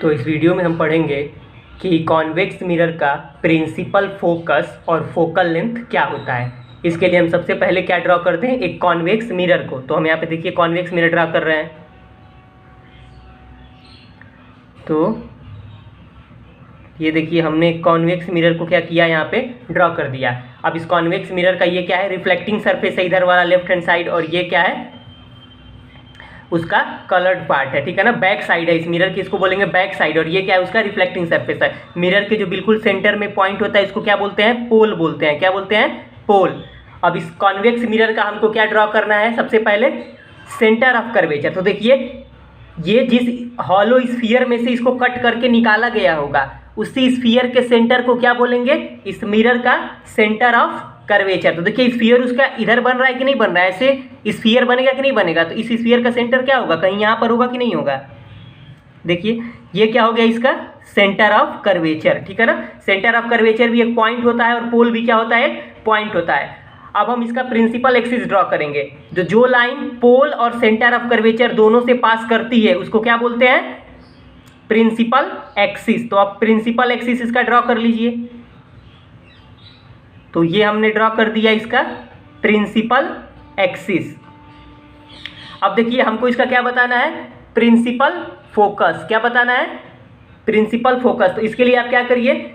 तो इस वीडियो में हम पढ़ेंगे कि कॉन्वेक्स मिरर का प्रिंसिपल फोकस और फोकल लेंथ क्या होता है। इसके लिए हम सबसे पहले क्या ड्रॉ करते हैं, एक कॉन्वेक्स मिरर को। तो हम यहाँ पे देखिए कॉन्वेक्स मिरर ड्रॉ कर रहे हैं। तो ये देखिए हमने कॉन्वेक्स मिरर को क्या किया, यहाँ पे ड्रॉ कर दिया। अब इस कॉन्वेक्स मिरर का ये क्या है, रिफ्लेक्टिंग सरफेस है इधर वाला लेफ्ट हैंड साइड, और ये क्या है, उसका कलर्ड पार्ट है, ठीक है ना, बैक साइड है इस मिरर की, इसको बोलेंगे बैक साइड। और ये क्या है, उसका रिफ्लेक्टिंग सरफेस है। मिरर के जो बिल्कुल सेंटर में पॉइंट होता है इसको क्या बोलते हैं, पोल बोलते हैं। क्या बोलते हैं, पोल। अब इस कॉन्वेक्स मिरर का हमको क्या ड्रॉ करना है, सबसे पहले सेंटर ऑफ कर्वेचर। तो देखिए ये जिस हॉलो स्फीयर में से इसको कट करके निकाला गया होगा, उसी स्फीयर के सेंटर को क्या बोलेंगे, इस मिरर का सेंटर ऑफ कर्वेचर। तो देखिए स्फीयर उसका इधर बन रहा है कि नहीं बन रहा है, ऐसे स्फीयर बनेगा कि नहीं बनेगा। तो इस स्फीयर का सेंटर क्या होगा, कहीं यहाँ पर होगा कि नहीं होगा। देखिए ये क्या हो गया, इसका सेंटर ऑफ कर्वेचर, ठीक है ना। सेंटर ऑफ कर्वेचर भी एक पॉइंट होता है और पोल भी क्या होता है, पॉइंट होता है। अब हम इसका प्रिंसिपल एक्सिस ड्रॉ करेंगे। जो लाइन पोल और सेंटर ऑफ कर्वेचर दोनों से पास करती है उसको क्या बोलते हैं, प्रिंसिपल एक्सिस। तो आप प्रिंसिपल एक्सिस इसका ड्रॉ कर लीजिए। तो ये हमने ड्रॉ कर दिया इसका प्रिंसिपल एक्सिस। अब देखिए हमको इसका क्या बताना है, प्रिंसिपल फोकस। क्या बताना है, प्रिंसिपल फोकस। तो इसके लिए आप क्या करिए,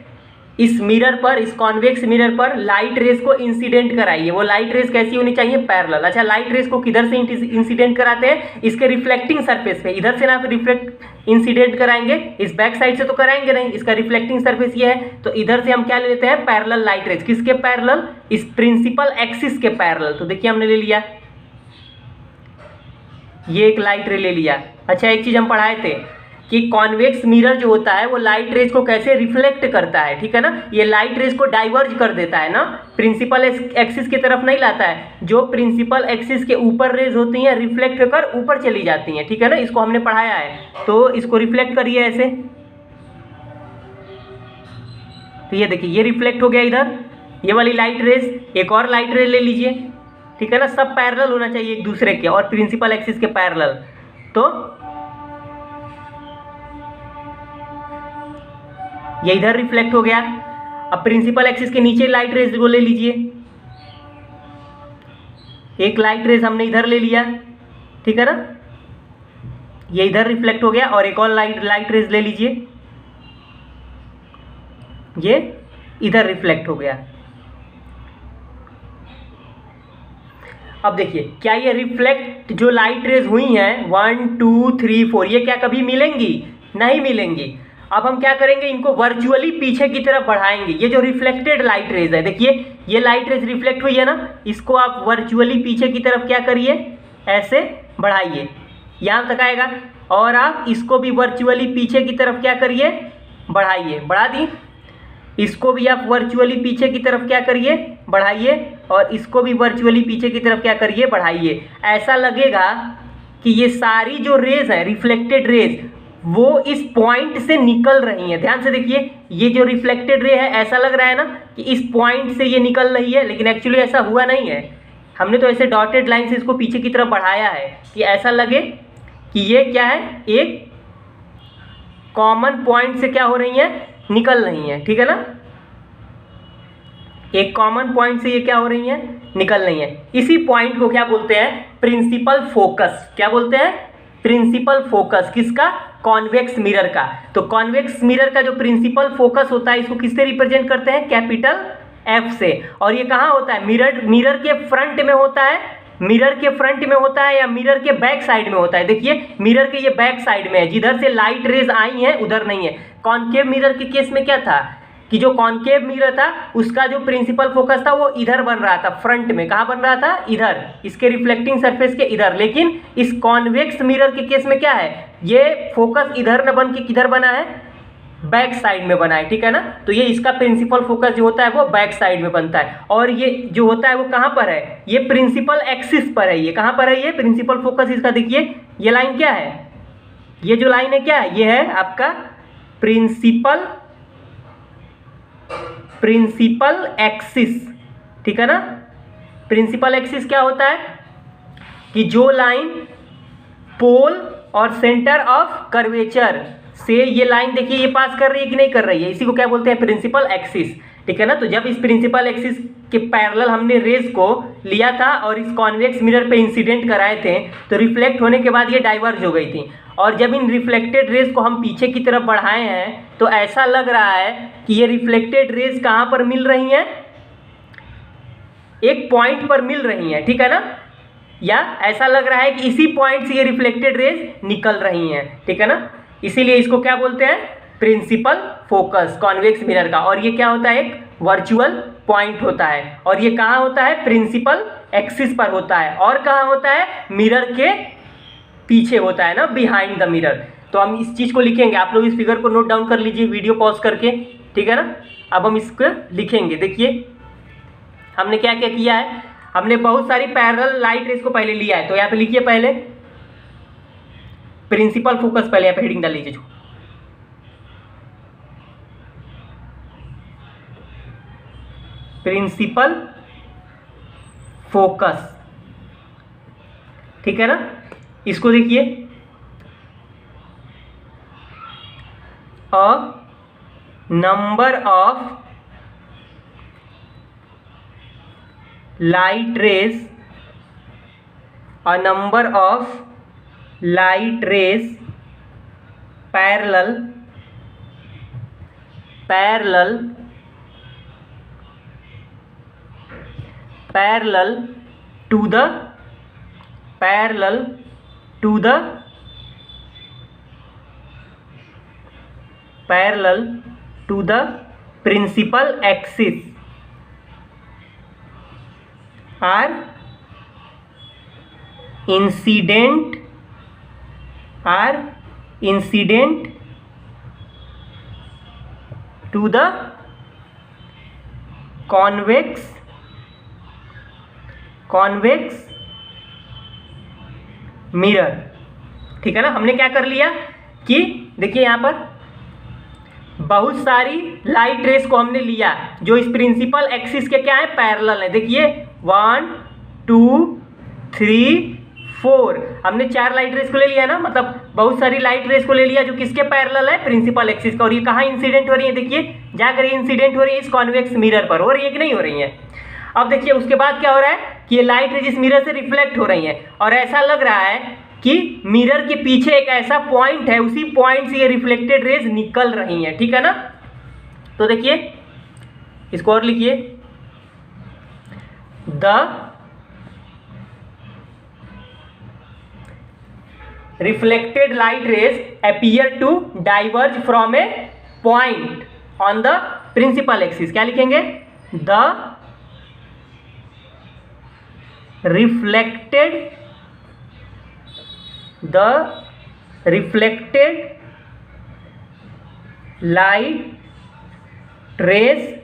इस मिरर पर, इस कॉन्वेक्स मिरर पर लाइट रेस को इंसिडेंट कराइए। वो लाइट रेस कैसी होनी चाहिए, पैरेलल। अच्छा, लाइट रेस को किधर से इंसिडेंट कराते हैं, इसके रिफ्लेक्टिंग सरफेस पे। इधर से ना रिफ्लेक्ट इंसिडेंट कराएंगे, इस बैक साइड से तो कराएंगे नहीं, इसका रिफ्लेक्टिंग सरफेस ये है। तो इधर से हम क्या ले लेते हैं, पैरेलल लाइट रेस। किसके पैरेलल, इस प्रिंसिपल एक्सिस के पैरेलल। तो देखिए हमने ले लिया, ये एक लाइट रे ले लिया। अच्छा, एक चीज हम पढ़ाए थे कि कॉन्वेक्स मिरर जो होता है वो लाइट रेज को कैसे रिफ्लेक्ट करता है, ठीक है ना। ये लाइट रेज को डाइवर्ज कर देता है ना, प्रिंसिपल एक्सिस की तरफ नहीं लाता है। जो प्रिंसिपल एक्सिस के ऊपर रेज होती हैं रिफ्लेक्ट होकर ऊपर चली जाती हैं, ठीक है ना। इसको हमने पढ़ाया है। तो इसको रिफ्लेक्ट करिए ऐसे। तो ये देखिए ये रिफ्लेक्ट हो गया इधर, ये वाली लाइट रेज। एक और लाइट रेज ले लीजिए, ठीक है ना। सब पैरेलल होना चाहिए एक दूसरे के और प्रिंसिपल एक्सिस के पैरेलल। तो ये इधर रिफ्लेक्ट हो गया। अब प्रिंसिपल एक्सिस के नीचे लाइट रेज को ले लीजिए। एक लाइट रेज हमने इधर ले लिया, ठीक है ना, ये इधर रिफ्लेक्ट हो गया। और एक और लाइट रेज ले लीजिए, ये इधर रिफ्लेक्ट हो गया। अब देखिए क्या ये रिफ्लेक्ट जो लाइट रेज हुई हैं 1 2 3 4, ये क्या कभी मिलेंगी, नहीं मिलेंगी। अब हम क्या करेंगे, इनको वर्चुअली पीछे की तरफ बढ़ाएंगे। ये जो रिफ्लेक्टेड लाइट रेज है, देखिए ये लाइट रेज रिफ्लेक्ट हुई है ना, इसको आप वर्चुअली पीछे की तरफ क्या करिए, ऐसे बढ़ाइए, यहाँ तक आएगा। और आप इसको भी वर्चुअली पीछे की तरफ क्या करिए, बढ़ाइए। बढ़ा दी। इसको भी आप वर्चुअली पीछे की तरफ क्या करिए, बढ़ाइए। और इसको भी वर्चुअली पीछे की तरफ क्या करिए, बढ़ाइए। ऐसा लगेगा कि ये सारी जो रेज है, रिफ्लेक्टेड रेज, वो इस पॉइंट से निकल रही है। ध्यान से देखिए, ये जो रिफ्लेक्टेड रे है, ऐसा लग रहा है ना कि इस पॉइंट से ये निकल रही है, लेकिन एक्चुअली ऐसा हुआ नहीं है। हमने तो ऐसे डॉटेड लाइन से इसको पीछे की तरफ बढ़ाया है कि ऐसा लगे कि ये क्या है, एक कॉमन पॉइंट से क्या हो रही है, निकल रही है, ठीक है ना। एक कॉमन पॉइंट से ये क्या हो रही है, निकल रही है। इसी पॉइंट को क्या बोलते हैं, प्रिंसिपल फोकस। क्या बोलते हैं, प्रिंसिपल फोकस। किसका, कॉन्वेक्स मिरर का। तो कॉन्वेक्स मिरर का जो प्रिंसिपल फोकस होता है, इसको किससे रिप्रेजेंट करते हैं, कैपिटल एफ से। और ये कहाँ होता है, मिरर के फ्रंट में होता है, मिरर के फ्रंट में होता है या मिरर के बैक साइड में होता है। देखिए मिरर के ये बैक साइड में है, जिधर से लाइट रेज आई है उधर नहीं है। कॉन्केव मिरर के केस में क्या था कि जो कॉन्केव मिरर था उसका जो प्रिंसिपल फोकस था वो इधर बन रहा था, फ्रंट में। कहाँ बन रहा था, इधर, इसके रिफ्लेक्टिंग सरफेस के इधर। लेकिन इस कॉन्वेक्स मिरर के केस में क्या है, ये फोकस इधर न बन के किधर बना है, बैक साइड में बना है, ठीक है ना। तो ये इसका प्रिंसिपल फोकस जो होता है वो बैक साइड में बनता है। और ये जो होता है वो कहाँ पर है, ये प्रिंसिपल एक्सिस पर है। ये कहाँ पर है, ये प्रिंसिपल फोकस इसका। देखिए ये लाइन क्या है, ये जो लाइन है क्या है, ये है आपका प्रिंसिपल एक्सिस, ठीक है ना। प्रिंसिपल एक्सिस क्या होता है कि जो लाइन पोल और सेंटर ऑफ कर्वेचर से ये लाइन देखिए ये पास कर रही है कि नहीं कर रही है, इसी को क्या बोलते हैं प्रिंसिपल एक्सिस, ठीक है ना। तो जब इस प्रिंसिपल एक्सिस के पैरेलल हमने रेज को लिया था और इस कॉन्वेक्स मिरर पे इंसिडेंट कराए थे तो रिफ्लेक्ट होने के बाद ये डाइवर्ज हो गई थी, और जब इन रिफ्लेक्टेड रेज को हम पीछे की तरफ बढ़ाए हैं तो ऐसा लग रहा है कि ये रिफ्लेक्टेड रेज कहाँ पर मिल रही हैं, एक पॉइंट पर मिल रही हैं, ठीक है ना, या ऐसा लग रहा है कि इसी पॉइंट से ये रिफ्लेक्टेड रेज निकल रही हैं, ठीक है ना। इसीलिए इसको क्या बोलते हैं प्रिंसिपल फोकस कॉन्वेक्स मिरर का। और ये क्या होता है एक वर्चुअल पॉइंट होता है, और ये कहाँ होता है प्रिंसिपल एक्सिस पर होता है, और कहाँ होता है मिरर के पीछे होता है ना, बिहाइंड द मिरर। तो हम इस चीज़ को लिखेंगे, आप लोग इस फिगर को नोट डाउन कर लीजिए वीडियो पॉज करके, ठीक है ना। अब हम इसको लिखेंगे, देखिए हमने क्या क्या किया है, हमने बहुत सारी पैरेलल लाइट रेज को पहले लिया है, तो यहाँ पे लिखिए पहले प्रिंसिपल फोकस, पहले यहाँ पे हेडिंग डाल लीजिए, प्रिंसिपल फोकस, ठीक है ना। इसको देखिए a number of light rays, a number of light rays parallel to the principal axis are incident to the convex mirror, ठीक है ना। हमने क्या कर लिया कि देखिए यहाँ पर बहुत सारी लाइट रेस को हमने लिया जो इस प्रिंसिपल एक्सिस के क्या है पैरेलल है, देखिए 1 2 3 4, हमने 4 लाइट रेस को ले लिया ना, मतलब बहुत सारी लाइट रेस को ले लिया जो किसके पैरेलल है प्रिंसिपल एक्सिस का। और ये कहाँ इंसिडेंट हो रही है, देखिए जाकर ये इंसिडेंट हो रही है इस कॉन्वेक्स मिरर पर, हो रही है कि नहीं हो रही है। अब देखिए उसके बाद क्या हो रहा है कि ये लाइट रेस इस मिरर से रिफ्लेक्ट हो रही है, और ऐसा लग रहा है कि मिरर के पीछे एक ऐसा पॉइंट है, उसी पॉइंट से ये रिफ्लेक्टेड रेज निकल रही हैं, ठीक है ना। तो देखिए इसको और लिखिए, the reflected light rays appear to diverge from a point on the principal axis। क्या लिखेंगे, the reflected light rays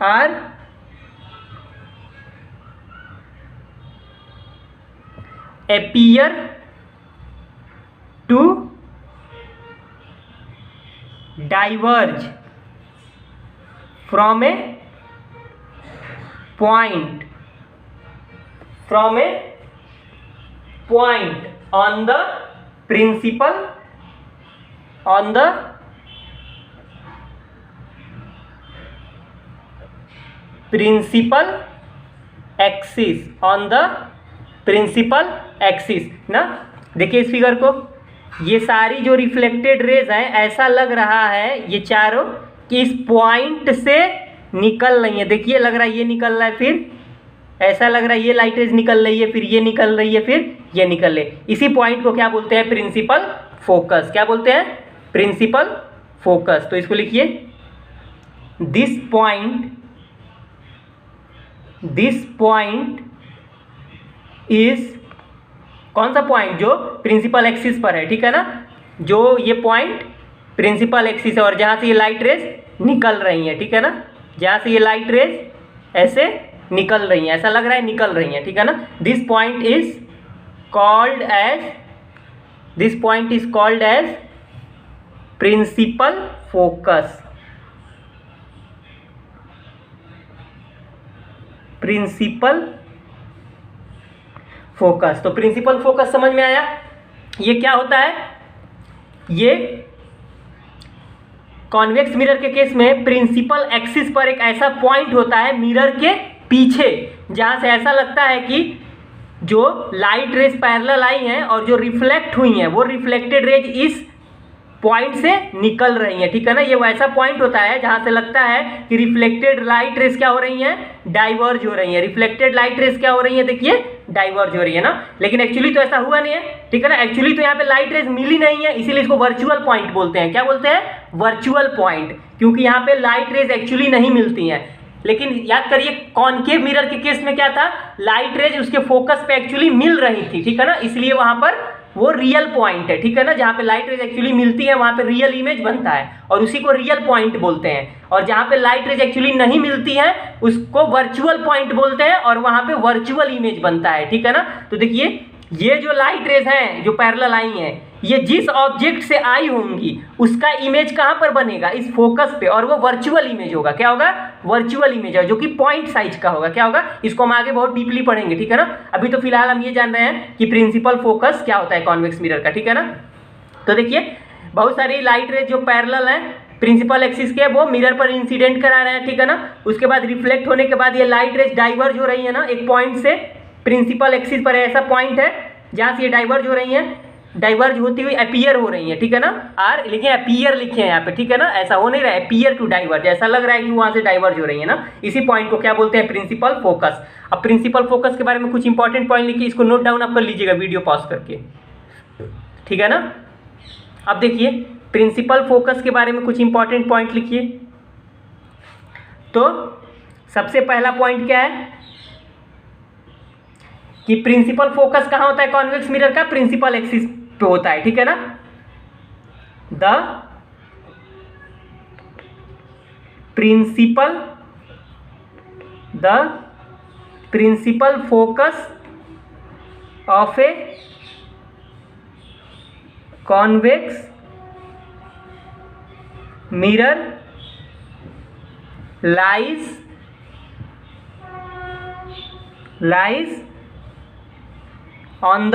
are appear to diverge from a point on the principal axis ना। देखिए इस फिगर को, ये सारी जो रिफ्लेक्टेड रेज हैं ऐसा लग रहा है ये चारों कि इस पॉइंट से निकल रही है, देखिए लग रहा है ये निकल रहा है, फिर ऐसा लग रहा है ये लाइट रेज निकल रही है, फिर ये निकल रही है, फिर ये निकल रही है। इसी पॉइंट को क्या बोलते हैं प्रिंसिपल फोकस, क्या बोलते हैं प्रिंसिपल फोकस। तो इसको लिखिए, दिस पॉइंट इज, कौन सा पॉइंट, जो प्रिंसिपल एक्सिस पर है, ठीक है ना, जो ये पॉइंट प्रिंसिपल एक्सिस है और जहाँ से ये लाइट रेज निकल रही हैं, ठीक है ना, जहाँ से ये लाइट रेज ऐसे निकल रही हैं, ऐसा लग रहा है निकल रही हैं, ठीक है ना। This point is called as principal focus, principal focus. तो प्रिंसिपल फोकस समझ में आया। ये क्या होता है, ये कॉन्वेक्स मिरर के केस में प्रिंसिपल एक्सिस पर एक ऐसा पॉइंट होता है मिरर के पीछे जहां से ऐसा लगता है कि जो लाइट रेज पैरेलल आई हैं और जो रिफ्लेक्ट हुई हैं वो रिफ्लेक्टेड रेज इस पॉइंट से निकल रही हैं, ठीक है ना। ये वैसा पॉइंट होता है जहां से लगता है कि रिफ्लेक्टेड लाइट रेज क्या हो रही हैं, डाइवर्ज हो रही हैं। रिफ्लेक्टेड लाइट रेज क्या हो रही है, देखिए डाइवर्ज हो रही है ना, लेकिन एक्चुअली तो ऐसा हुआ नहीं है, ठीक है ना। एक्चुअली तो यहाँ पे लाइट रेज मिली नहीं है, इसीलिए इसको वर्चुअल पॉइंट बोलते हैं। क्या बोलते हैं, वर्चुअल पॉइंट, क्योंकि यहाँ पे लाइट रेज एक्चुअली नहीं मिलती हैं। लेकिन याद करिए कॉनकेव मिरर के केस में क्या था, लाइट रेज उसके फोकस पे एक्चुअली मिल रही थी, ठीक है ना, इसलिए वहां पर वो रियल पॉइंट है, ठीक है ना। जहां पे लाइट रेज एक्चुअली मिलती है वहां पे रियल इमेज बनता है और उसी को रियल पॉइंट बोलते हैं। और जहां पे लाइट रेज एक्चुअली नहीं मिलती है उसको वर्चुअल पॉइंट बोलते हैं और वहां पे वर्चुअल इमेज बनता है, ठीक है ना। तो देखिए ये जो लाइट रेज हैं जो पैरेलल आई हैं, ये जिस ऑब्जेक्ट से आई होंगी उसका इमेज कहां पर बनेगा, इस फोकस पे, और वो वर्चुअल इमेज होगा। क्या होगा, वर्चुअल इमेज है, जो कि पॉइंट साइज का होगा। क्या होगा, इसको हम आगे बहुत डीपली पढ़ेंगे, ठीक है ना। अभी तो फिलहाल हम ये जान रहे हैं कि प्रिंसिपल फोकस क्या होता है कॉन्वेक्स मिरर का, ठीक है ना। तो देखिए बहुत सारी लाइट रेज जो पैरेलल है प्रिंसिपल एक्सिस के, वो मिरर पर इंसिडेंट करा रहे हैं, ठीक है ना। उसके बाद रिफ्लेक्ट होने के बाद ये लाइट रेज डाइवर्ज हो रही है ना एक पॉइंट से, प्रिंसिपल एक्सिस पर ऐसा पॉइंट है जहां से ये डाइवर्ज हो रही है, डाइवर्ज होती हुई अपीयर हो रही है, ठीक है ना। आर लिखे अपीयर लिखे हैं यहाँ पे, ठीक है ना, ऐसा हो नहीं रहा है अपीयर टू डाइवर्ज, ऐसा लग रहा है कि वहां से डाइवर्ज हो रही है ना। इसी पॉइंट को क्या बोलते हैं, प्रिंसिपल फोकस। अब प्रिंसिपल फोकस के बारे में कुछ इंपॉर्टेंट पॉइंट लिखिए, इसको नोट डाउन आप कर लीजिएगा वीडियो पॉज करके, ठीक है ना। अब देखिए प्रिंसिपल फोकस के बारे में कुछ इंपॉर्टेंट पॉइंट लिखिए। तो सबसे पहला पॉइंट क्या है कि प्रिंसिपल फोकस कहां होता है कॉन्वेक्स मिरर का, प्रिंसिपल एक्सिस पे होता है, ठीक है ना। The principal focus of a convex mirror lies on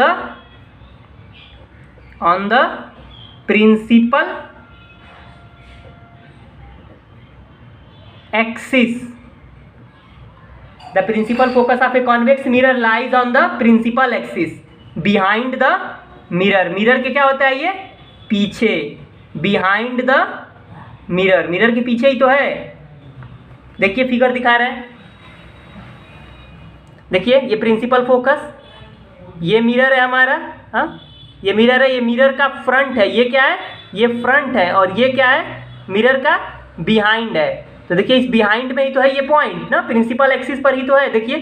the principal axis. The principal focus of a convex mirror lies on the principal axis behind the mirror. Mirror के क्या होता है, ये पीछे, behind the mirror, मिरर के पीछे ही तो है। देखिए फिगर दिखा रहे हैं, देखिए ये प्रिंसिपल फोकस, ये मिरर है हमारा, हाँ ये मिरर है, ये मिरर का फ्रंट है, ये क्या है, ये फ्रंट है, और ये क्या है, मिरर का बिहाइंड है। तो देखिए इस बिहाइंड में ही तो है ये पॉइंट ना, प्रिंसिपल एक्सिस पर ही तो है। देखिए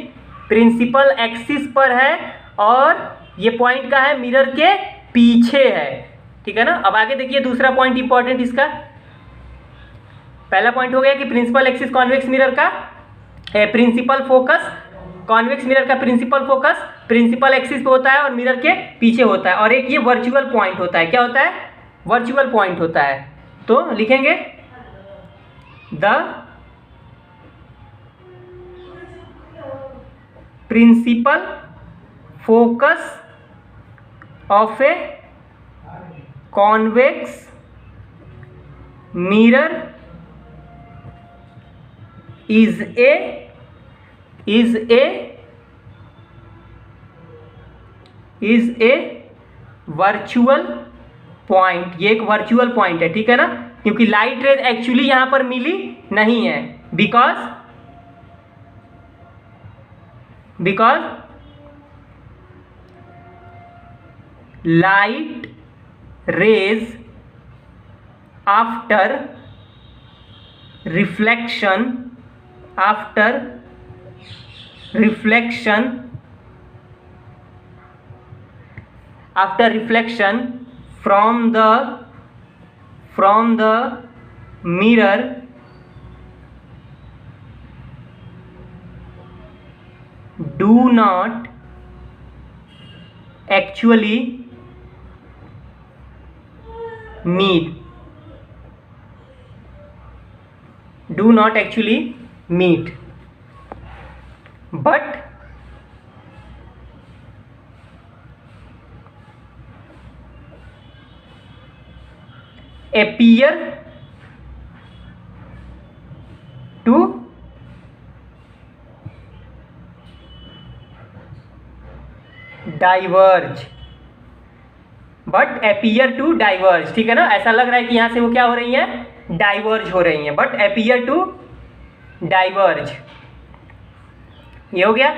प्रिंसिपल एक्सिस पर है और ये पॉइंट का है, मिरर के पीछे है, ठीक है ना। अब आगे देखिए दूसरा पॉइंट इंपॉर्टेंट इसका, पहला पॉइंट हो गया कि प्रिंसिपल एक्सिस कॉन्वेक्स मिरर का प्रिंसिपल फोकस, कॉन्वेक्स मिरर का प्रिंसिपल फोकस प्रिंसिपल एक्सिस पे होता है और मिरर के पीछे होता है, और एक ये वर्चुअल पॉइंट होता है। क्या होता है, वर्चुअल पॉइंट होता है। तो लिखेंगे the principal focus of a convex mirror is a virtual point. ये एक वर्चुअल पॉइंट है, ठीक है ना, क्योंकि लाइट रेज एक्चुअली यहां पर मिली नहीं है, because light rays after reflection from the mirror do not actually meet, but appear to diverge, but appear to diverge, ठीक है ना। ऐसा लग रहा है कि यहां से वो क्या हो रही है, डाइवर्ज हो रही है, बट appear to diverge, ये हो गया।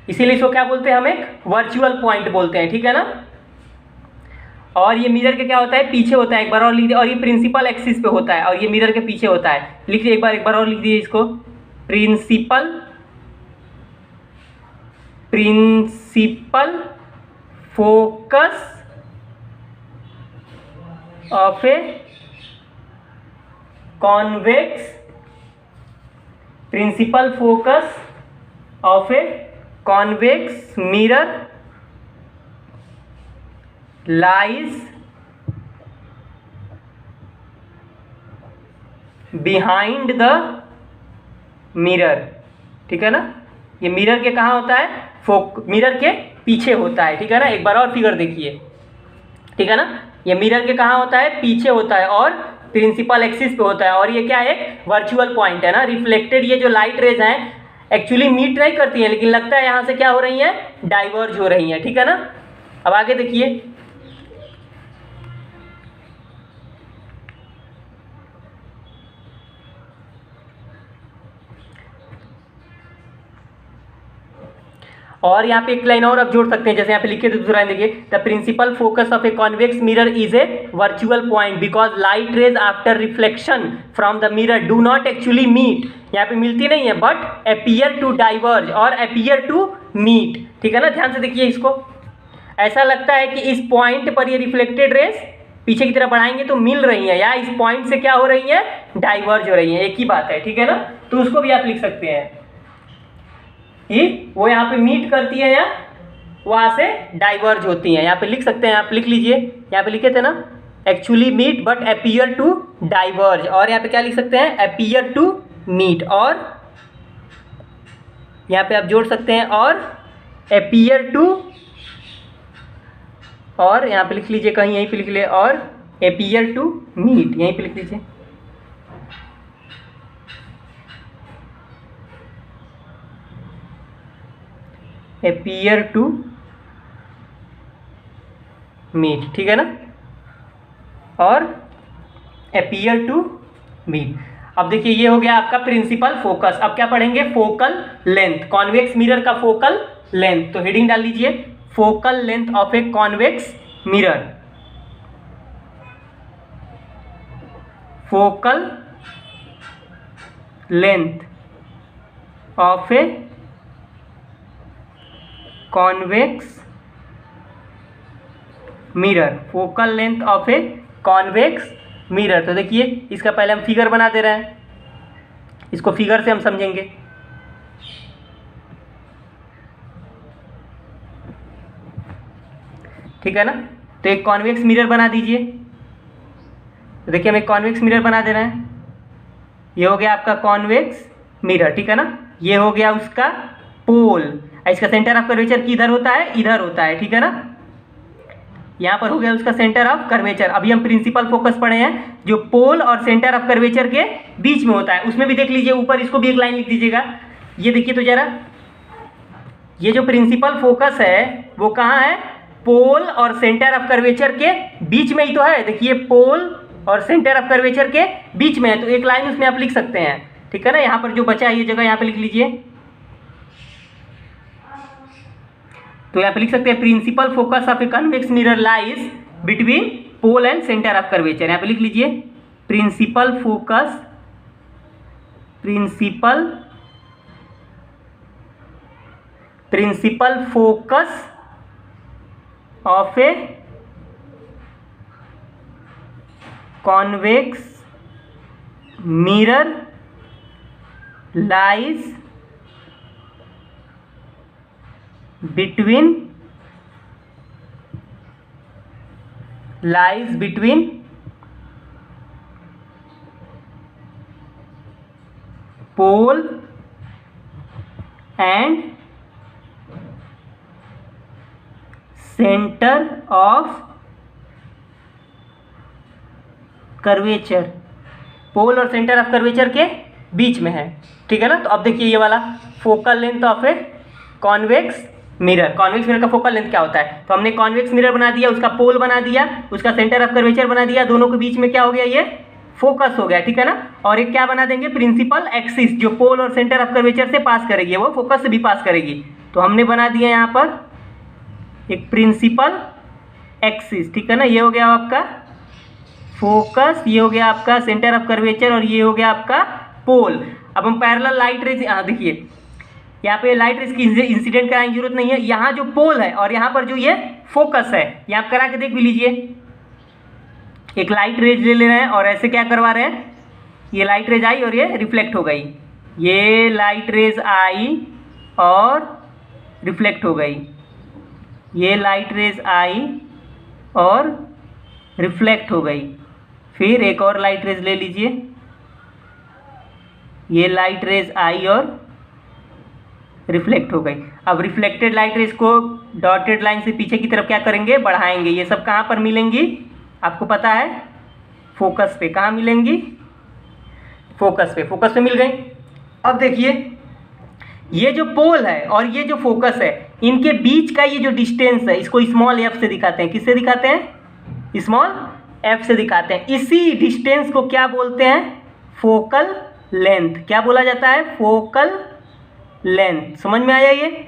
इसीलिए इसको क्या बोलते हैं, हम एक वर्चुअल पॉइंट बोलते हैं, ठीक है ना। और ये मिरर के क्या होता है, पीछे होता है, एक बार और लिख दिया। और ये प्रिंसिपल एक्सिस पे होता है और ये मिरर के पीछे होता है। लिख दिए, एक बार और लिख दीजिए इसको, principal focus of a convex, principal focus of a convex mirror lies behind the mirror, ठीक है ना। ये मिरर के कहाँ होता है, मिरर के पीछे होता है, ठीक है ना। एक बार और फिगर देखिए, ठीक है ना। ये मिरर के कहाँ होता है, पीछे होता है और प्रिंसिपल एक्सिस पे होता है। और ये क्या है, एक वर्चुअल पॉइंट है ना। रिफ्लेक्टेड ये जो लाइट रेज हैं एक्चुअली मीट नहीं करती हैं, लेकिन लगता है यहाँ से क्या हो रही हैं, डाइवर्ज हो रही हैं, ठीक है ना। अब आगे देखिए, और यहाँ पे एक लाइन और आप जोड़ सकते हैं, जैसे यहाँ पे लिखे थे दूसरा लाइन देखिए, the principal focus of a convex mirror is a virtual point because light rays after reflection from the mirror do not actually meet, यहाँ पे मिलती नहीं है, बट अपीयर टू डाइवर्ज और अपीयर टू मीट, ठीक है ना। ध्यान से देखिए इसको, ऐसा लगता है कि इस पॉइंट पर ये रिफ्लेक्टेड रेज पीछे की तरफ बढ़ाएंगे तो मिल रही है, या इस पॉइंट से क्या हो रही है, डाइवर्ज हो रही है, एक ही बात है, ठीक है ना। तो उसको भी आप लिख सकते हैं कि वो यहाँ पे मीट करती है या वहां से डाइवर्ज होती हैं, यहाँ पे लिख सकते हैं, आप लिख लीजिए, यहाँ पे लिखे थे ना, actually meet but appear to diverge. और यहाँ पे क्या लिख सकते हैं, अपीयर टू मीट, और यहाँ पे आप जोड़ सकते हैं और अपीयर टू, और यहाँ पे लिख लीजिए, कहीं यहीं पे लिख ले, और अपीयर टू मीट, यहीं पे लिख लीजिए। अपीयर टू मीट, ठीक है ना, और अपीयर टू मीट। अब देखिए ये हो गया आपका प्रिंसिपल फोकस। अब क्या पढ़ेंगे, फोकल लेंथ, कॉन्वेक्स मिरर का फोकल लेंथ। तो हेडिंग डाल लीजिए, focal length of a convex mirror, focal length of a convex mirror, focal length of a convex mirror. तो देखिए इसका पहले हम फिगर बना दे रहे हैं, इसको फिगर से हम समझेंगे। ठीक है ना, तो एक कॉन्वेक्स मिरर बना दीजिए। तो देखिए हम एक कॉन्वेक्स मिरर बना दे रहे हैं, ये हो गया आपका कॉन्वेक्स मिरर, ठीक है ना। ये हो गया उसका पोल, इसका सेंटर ऑफ कर्वेचर किधर होता है, इधर होता है, ठीक है ना। यहाँ पर हो गया उसका सेंटर ऑफ कर्वेचर। अभी हम प्रिंसिपल फोकस पढ़े हैं, जो पोल और सेंटर ऑफ कर्वेचर के बीच में होता है, उसमें भी देख लीजिए ऊपर, इसको भी एक लाइन लिख दीजिएगा। ये देखिए तो जरा, ये जो प्रिंसिपल फोकस है वो कहाँ है, पोल और सेंटर ऑफ कर्वेचर के बीच में ही तो है। देखिए पोल और सेंटर ऑफ कर्वेचर के बीच में है, तो एक लाइन उसमें आप लिख सकते हैं, ठीक है ना। यहाँ पर जो बचा है ये जगह यहाँ पे लिख लीजिए। तो यहाँ पे लिख सकते हैं principal focus of a convex mirror lies between pole and centre of curvature. यहाँ पे लिख लीजिए principal focus, principal focus of a convex mirror lies between pole and center of curvature, pole और सेंटर ऑफ कर्वेचर के बीच में है, ठीक है ना। तो अब देखिए ये वाला focal length of a convex mirror, convex mirror का फोकल लेंथ क्या होता है। तो हमने कॉन्वेक्स मिरर बना दिया, उसका पोल बना दिया, उसका सेंटर ऑफ कर्वेचर बना दिया, दोनों के बीच में क्या हो गया, ये फोकस हो गया, ठीक है ना। और एक क्या बना देंगे, प्रिंसिपल एक्सिस, जो पोल और सेंटर ऑफ कर्वेचर से पास करेगी, वो फोकस से भी पास करेगी। तो हमने बना दिया यहाँ पर एक प्रिंसिपल एक्सिस, ठीक है ना। ये हो गया आपका फोकस, ये हो गया आपका सेंटर ऑफ कर्वेचर और ये हो गया आपका पोल। अब हम पैरेलल लाइट रेज, देखिए यहाँ पे लाइट रेज की इंसिडेंट कराने की जरूरत नहीं है। यहाँ जो पोल है और यहाँ पर जो ये फोकस है, ये आप करा के देख भी लीजिए। एक लाइट रेज ले रहे हैं और ऐसे क्या करवा रहे हैं, ये लाइट रेज आई और ये रिफ्लेक्ट हो गई, ये लाइट रेज आई और रिफ्लेक्ट हो गई, ये लाइट रेज आई और रिफ्लेक्ट हो गई। फिर एक और लाइट रेज ले लीजिए, ये लाइट रेज आई और रिफ्लेक्ट हो गई। अब रिफ्लेक्टेड लाइट रेज को डॉटेड लाइन से पीछे की तरफ क्या करेंगे, बढ़ाएंगे। ये सब कहाँ पर मिलेंगी, आपको पता है, फोकस पे। कहाँ मिलेंगी, फोकस पे, फोकस पे मिल गई। अब देखिए ये जो पोल है और ये जो फोकस है, इनके बीच का ये जो डिस्टेंस है, इसको स्मॉल एफ से दिखाते हैं। किससे दिखाते हैं, स्मॉल एफ से दिखाते हैं। इसी डिस्टेंस को क्या बोलते हैं, फोकल लेंथ। क्या बोला जाता है, फोकल लेंथ। समझ में आया ये।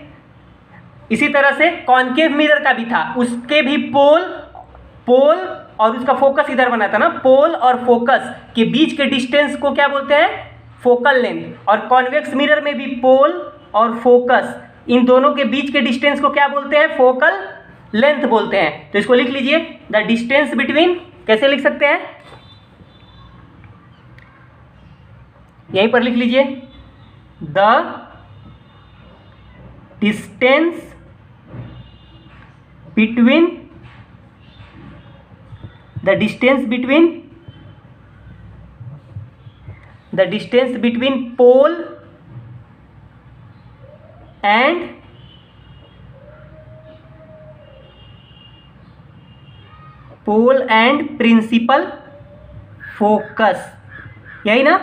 इसी तरह से कॉन्केव मिरर का भी था, उसके भी पोल और उसका फोकस इधर बना था ना, पोल और फोकस के बीच के डिस्टेंस को क्या बोलते हैं, फोकल लेंथ। और कॉन्वेक्स मिरर में भी पोल और फोकस, इन दोनों के बीच के डिस्टेंस को क्या बोलते हैं, फोकल लेंथ बोलते हैं। तो इसको लिख लीजिए, द डिस्टेंस बिटवीन, कैसे लिख सकते हैं, यहीं पर लिख लीजिए, the distance between, the distance between pole and principal focus, यही ना।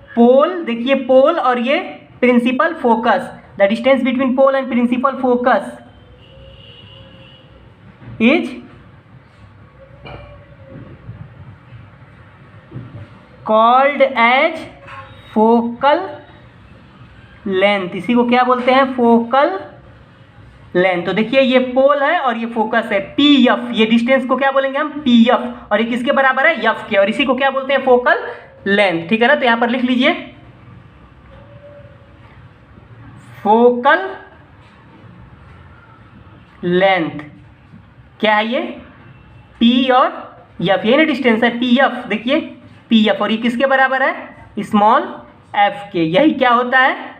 पोल, देखिए पोल और ये principal focus, the distance between pole and principal focus is called as focal length. इसी को क्या बोलते हैं, फोकल लेंथ। तो देखिए ये पोल है और ये फोकस है, पी एफ। ये डिस्टेंस को क्या बोलेंगे हम, पी एफ, और ये किसके बराबर है, एफ के, और इसी को क्या बोलते हैं, फोकल लेंथ, ठीक है ना। तो यहां पर लिख लीजिए, फोकल लेंथ क्या है, ये पी और एफ, ये ना डिस्टेंस है, पी एफ। देखिए पी एफ, और ये किसके बराबर है, स्मॉल एफ के। यही क्या होता है,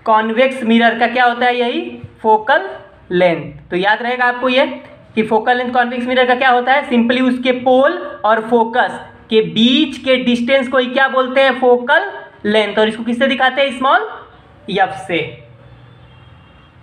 कॉन्वेक्स मिरर का क्या होता है, यही फोकल लेंथ। तो याद रहेगा आपको ये कि फोकल लेंथ कॉन्वेक्स मिरर का क्या होता है, सिंपली उसके पोल और फोकस के बीच के डिस्टेंस को ही क्या बोलते हैं, फोकल लेंथ। और इसको किससे दिखाते हैं, स्मॉल एफ से।